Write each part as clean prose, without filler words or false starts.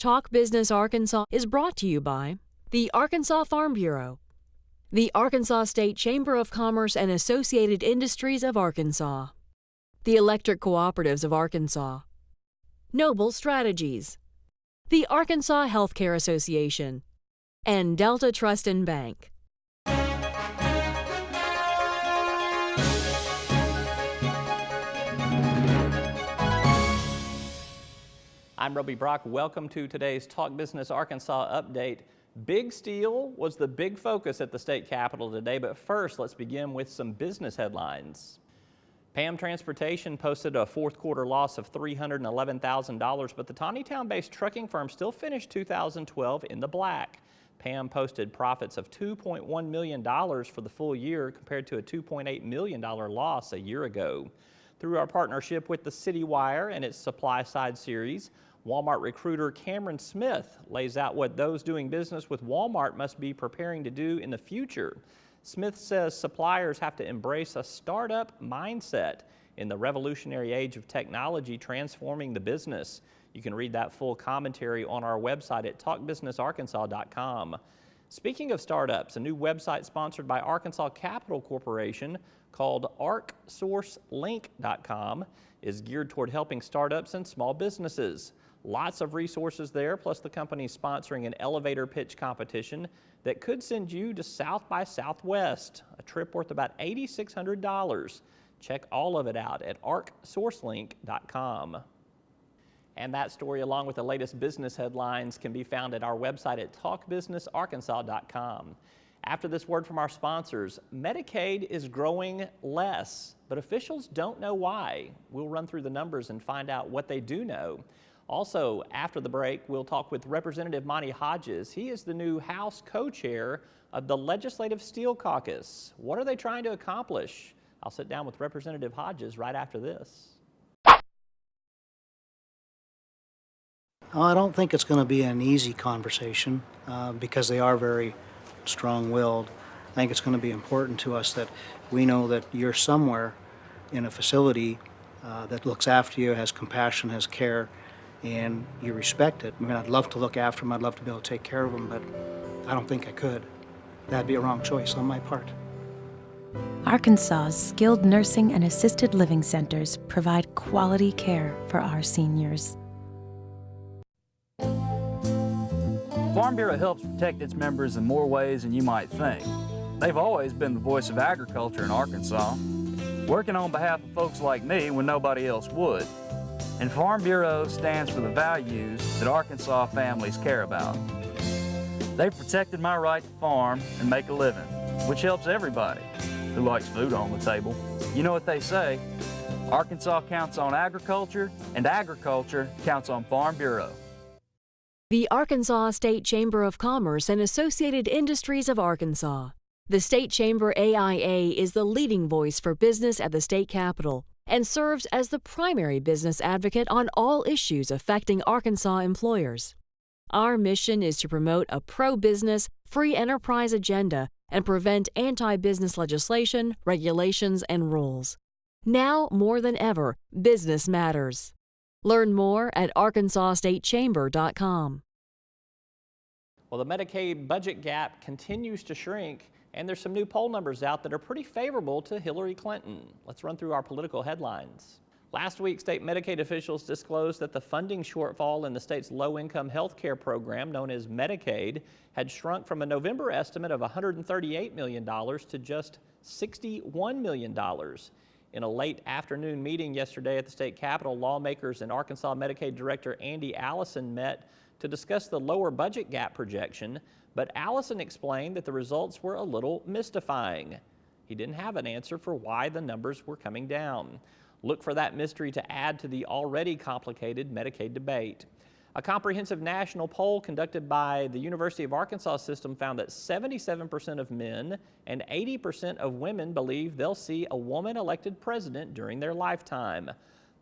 Talk Business Arkansas is brought to you by the Arkansas Farm Bureau, the Arkansas State Chamber of Commerce and Associated Industries of Arkansas, the Electric Cooperatives of Arkansas, Noble Strategies, the Arkansas Healthcare Association, and Delta Trust and Bank. I'm Roby Brock. Welcome to today's Talk Business Arkansas update. Big steel was the big focus at the state capitol today, but first let's begin with some business headlines. P.A.M. Transportation posted a fourth quarter loss of $311,000, but the Taneytown-based trucking firm still finished 2012 in the black. P.A.M. posted profits of $2.1 million for the full year compared to a $2.8 million loss a year ago. Through our partnership with the City Wire and its Supply Side series, Walmart recruiter Cameron Smith lays out what those doing business with Walmart must be preparing to do in the future. Smith says suppliers have to embrace a startup mindset in the revolutionary age of technology transforming the business. You can read that full commentary on our website at talkbusinessarkansas.com. Speaking of startups, a new website sponsored by Arkansas Capital Corporation called arcsourcelink.com is geared toward helping startups and small businesses. Lots of resources there, plus the company's sponsoring an elevator pitch competition that could send you to South by Southwest, a trip worth about $8,600. Check all of it out at arcsourcelink.com. And that story, along with the latest business headlines, can be found at our website at talkbusinessarkansas.com. After this word from our sponsors, Medicaid is growing less, but officials don't know why. We'll run through the numbers and find out what they do know. Also, after the break, we'll talk with Representative Monte Hodges. He is the new House co-chair of the Legislative Steel Caucus. What are they trying to accomplish? I'll sit down with Representative Hodges right after this. I don't think it's going to be an easy conversation because they are very strong-willed. I think it's going to be important to us that we know that you're somewhere in a facility that looks after you, has compassion, has care, and you respect it. I mean, I'd love to look after them, I'd love to be able to take care of them, but I don't think I could. That'd be a wrong choice on my part. Arkansas's skilled nursing and assisted living centers provide quality care for our seniors. Farm Bureau helps protect its members in more ways than you might think. They've always been the voice of agriculture in Arkansas, working on behalf of folks like me when nobody else would. And Farm Bureau stands for the values that Arkansas families care about. They've protected my right to farm and make a living, which helps everybody who likes food on the table. You know what they say, Arkansas counts on agriculture, and agriculture counts on Farm Bureau. The Arkansas State Chamber of Commerce and Associated Industries of Arkansas. The State Chamber AIA is the leading voice for business at the state capitol and serves as the primary business advocate on all issues affecting Arkansas employers. Our mission is to promote a pro-business, free enterprise agenda and prevent anti-business legislation, regulations, and rules. Now more than ever, business matters. Learn more at arkansasstatechamber.com. Well, the Medicaid budget gap continues to shrink, and there's some new poll numbers out that are pretty favorable to Hillary Clinton. Let's run through our political headlines. Last week, state Medicaid officials disclosed that the funding shortfall in the state's low-income health care program, known as Medicaid, had shrunk from a November estimate of $138 million to just $61 million. In a late afternoon meeting yesterday at the state capitol, lawmakers and Arkansas Medicaid Director Andy Allison met to discuss the lower budget gap projection, but Allison explained that the results were a little mystifying. He didn't have an answer for why the numbers were coming down. Look for that mystery to add to the already complicated Medicaid debate. A comprehensive national poll conducted by the University of Arkansas system found that 77% of men and 80% of women believe they'll see a woman elected president during their lifetime.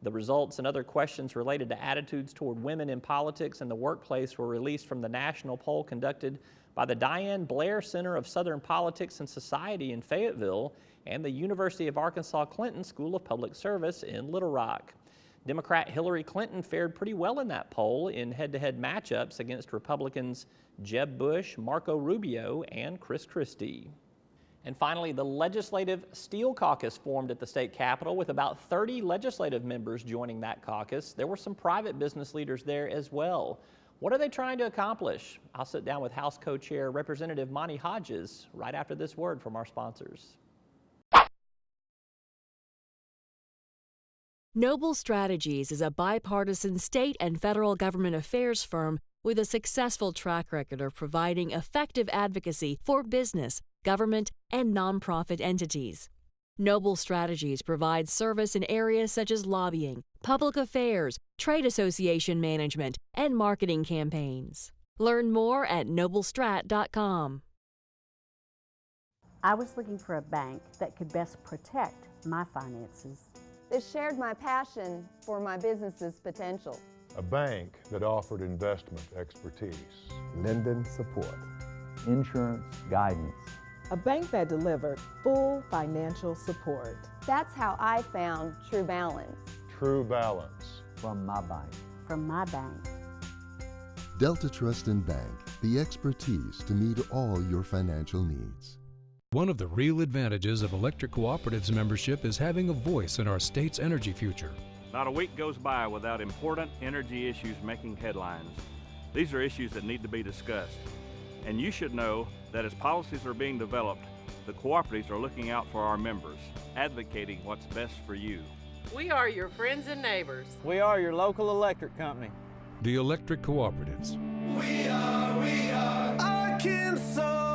The results and other questions related to attitudes toward women in politics and the workplace were released from the national poll conducted by the Diane Blair Center of Southern Politics and Society in Fayetteville and the University of Arkansas Clinton School of Public Service in Little Rock. Democrat Hillary Clinton fared pretty well in that poll in head-to-head matchups against Republicans Jeb Bush, Marco Rubio, and Chris Christie. And finally, the Legislative Steel Caucus formed at the state capitol with about 30 legislative members joining that caucus. There were some private business leaders there as well. What are they trying to accomplish? I'll sit down with House Co-Chair Representative Monte Hodges right after this word from our sponsors. Noble Strategies is a bipartisan state and federal government affairs firm with a successful track record of providing effective advocacy for business, government, and nonprofit entities. Noble Strategies provides service in areas such as lobbying, public affairs, trade association management, and marketing campaigns. Learn more at noblestrat.com. I was looking for a bank that could best protect my finances. It shared my passion for my business's potential. A bank that offered investment expertise, lending support, insurance guidance. A bank that delivered full financial support. That's how I found True Balance. True Balance. From my bank. From my bank. Delta Trust and Bank, the expertise to meet all your financial needs. One of the real advantages of electric cooperatives membership is having a voice in our state's energy future. Not a week goes by without important energy issues making headlines. These are issues that need to be discussed. And you should know that as policies are being developed, the cooperatives are looking out for our members, advocating what's best for you. We are your friends and neighbors. We are your local electric company. The electric cooperatives. We are Arkansas.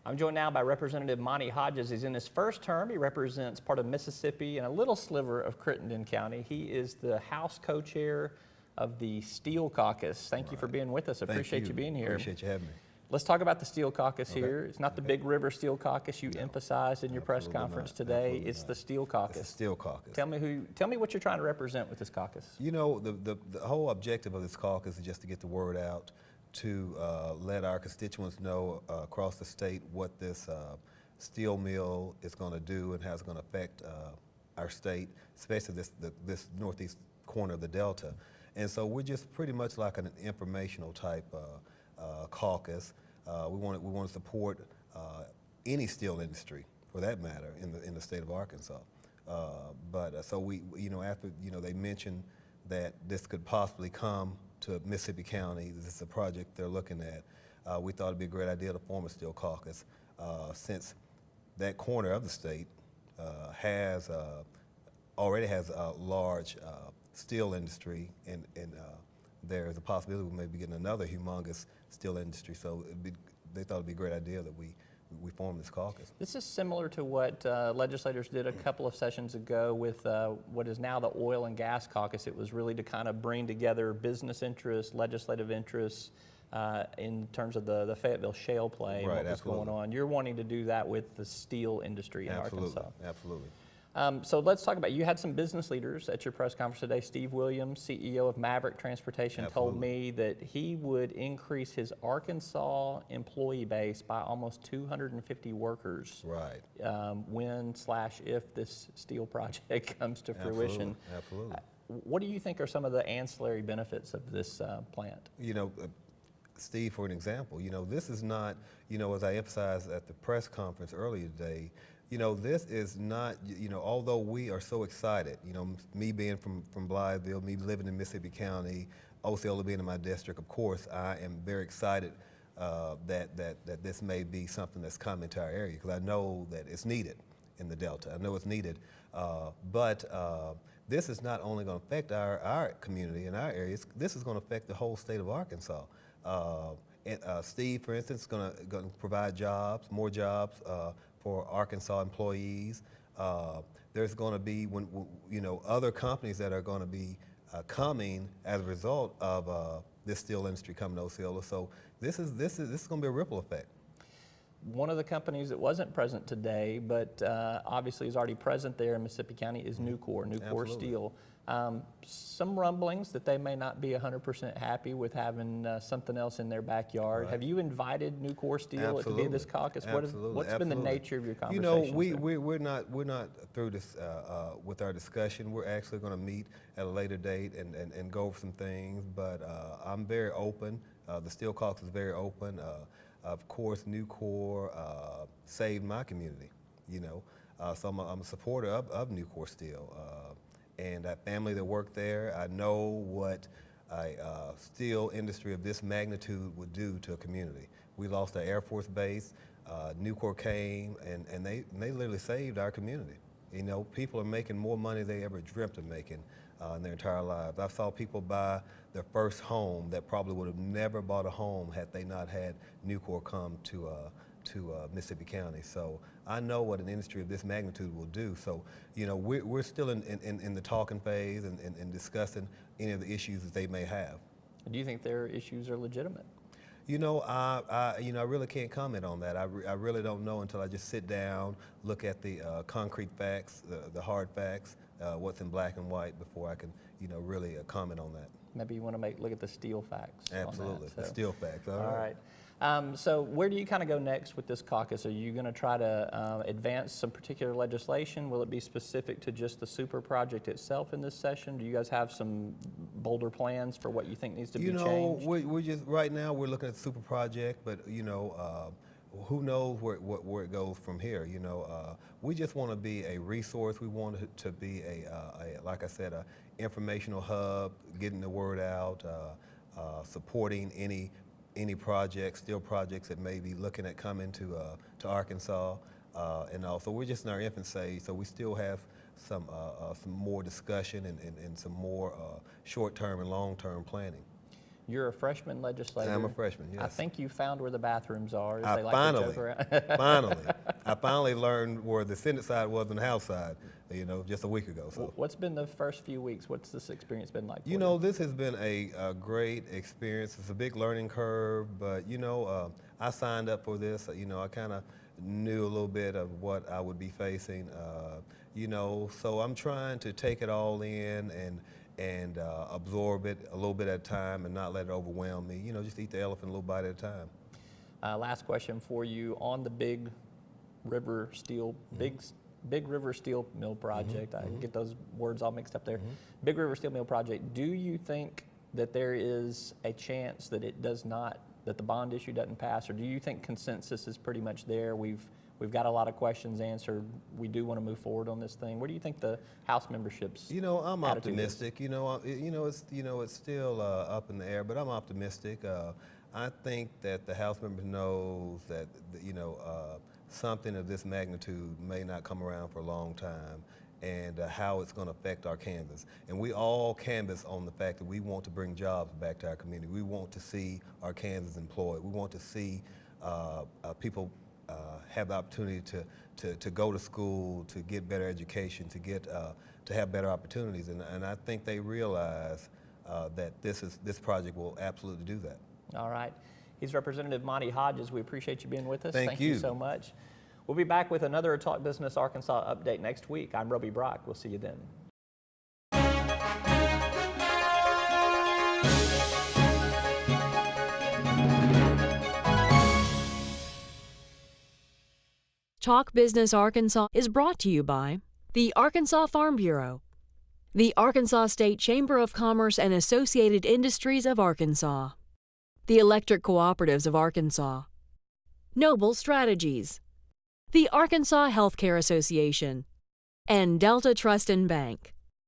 I'm joined now by Representative Monte Hodges. He's in his first term. He represents part of Mississippi and a little sliver of Crittenden County. He is the House co-chair of the Steel Caucus. Thank you for being with us. I appreciate you being here. Appreciate you having me. Let's talk about the Steel Caucus here. It's not the Big River Steel Caucus you emphasized in your press conference today. It's the Steel Caucus. It's the Steel Caucus. Tell me what you're trying to represent with this caucus. You know, the whole objective of this caucus is just to get the word out, to let our constituents know across the state what this steel mill is going to do and how it's going to affect our state, especially this northeast corner of the Delta. And so we're just pretty much like an informational type caucus. We want to support any steel industry, for that matter, in the state of Arkansas. So we, after they mentioned that this could possibly come to Mississippi County, this is a project they're looking at. We thought it'd be a great idea to form a steel caucus, since that corner of the state already has a large steel industry, and there's a possibility we may be getting another humongous steel industry. So they thought it'd be a great idea that we form this caucus. This is similar to what legislators did a couple of sessions ago with what is now the Oil and Gas Caucus. It was really to kind of bring together business interests, legislative interests, in terms of the Fayetteville shale play, right, and what was going on. You're wanting to do that with the steel industry in Arkansas. Absolutely. So let's talk about, you had some business leaders at your press conference today. Steve Williams, CEO of Maverick Transportation, told me that he would increase his Arkansas employee base by almost 250 workers. Right. When/if this steel project comes to fruition. Absolutely. What do you think are some of the ancillary benefits of this plant? Steve, for an example, this is not, as I emphasized at the press conference earlier today, this is not, although we are so excited, me being from Blytheville, me living in Mississippi County, Osceola being in my district, of course, I am very excited that this may be something that's coming to our area, because I know that it's needed in the Delta. I know it's needed, but this is not only going to affect our community and our areas, this is going to affect the whole state of Arkansas. Steve, for instance, is going to provide jobs, more jobs for Arkansas employees. There's going to be other companies that are going to be coming as a result of this steel industry coming to Osceola. So this is going to be a ripple effect. One of the companies that wasn't present today, but obviously is already present there in Mississippi County, is Nucor Steel. Some rumblings that they may not be 100% happy with having something else in their backyard. Right. Have you invited Nucor Steel to be this caucus? What's been the nature of your conversations? You know, we're not through this with our discussion. We're actually going to meet at a later date and go over some things. But I'm very open. The Steel Caucus is very open. Of course, Nucor saved my community. You know, so I'm a supporter of Nucor Steel. And that family that worked there, I know what a steel industry of this magnitude would do to a community. We lost our Air Force base. Nucor came and they literally saved our community. You know, people are making more money than they ever dreamt of making in their entire lives. I saw people buy their first home that probably would have never bought a home had they not had Nucor come to Mississippi County. So I know what an industry of this magnitude will do. So, you know, we're still in the talking phase and discussing any of the issues that they may have. Do you think their issues are legitimate? You know, I really can't comment on that. I really don't know until I just sit down, look at the concrete facts, the hard facts, what's in black and white before I can, you know, really comment on that. Maybe you want to look at the steel facts. Absolutely, on that, the steel facts. All right. So where do you kind of go next with this caucus? Are you going to try to advance some particular legislation? Will it be specific to just the super project itself in this session? Do you guys have some bolder plans for what you think needs to be changed? You know, we're just, right now we're looking at the super project, but you know, who knows where it goes from here? You know, we just want to be a resource. We want it to be like I said, a informational hub, getting the word out, supporting any projects, steel projects that may be looking at coming to Arkansas, and also we're just in our infancy, so we still have some more discussion and some more short-term and long-term planning. You're a freshman legislator. I'm a freshman, yes. I think you found where the bathrooms are, as I they like to joke around. I finally learned where the Senate side was and the House side, you know, just a week ago. So. What's been the first few weeks? What's this experience been like for you? You know, this has been a great experience. It's a big learning curve, but, you know, I signed up for this. You know, I kind of knew a little bit of what I would be facing, you know, so I'm trying to take it all in and absorb it a little bit at a time and not let it overwhelm me. You know, just eat the elephant a little bite at a time. Last question for you on the Big River Steel Mill project. I get those words all mixed up there. Big River Steel Mill project. Do you think that there is a chance that that the bond issue doesn't pass, or do you think consensus is pretty much there? We've got a lot of questions answered. We do want to move forward on this thing. Where do you think the House membership's You know, I'm optimistic. Is? You know, it's still up in the air, but I'm optimistic. I think that the House members knows that something of this magnitude may not come around for a long time, and how it's going to affect our canvas. And we all canvas on the fact that we want to bring jobs back to our community. We want to see our Kansans employed. We want to see people have the opportunity to go to school, to get better education, to have better opportunities. And I think they realize that this project will absolutely do that. All right. He's Representative Monte Hodges. We appreciate you being with us. Thank you so much. We'll be back with another Talk Business Arkansas update next week. I'm Roby Brock. We'll see you then. Talk Business Arkansas is brought to you by the Arkansas Farm Bureau, the Arkansas State Chamber of Commerce and Associated Industries of Arkansas, the Electric Cooperatives of Arkansas, Noble Strategies, the Arkansas Healthcare Association, and Delta Trust and Bank.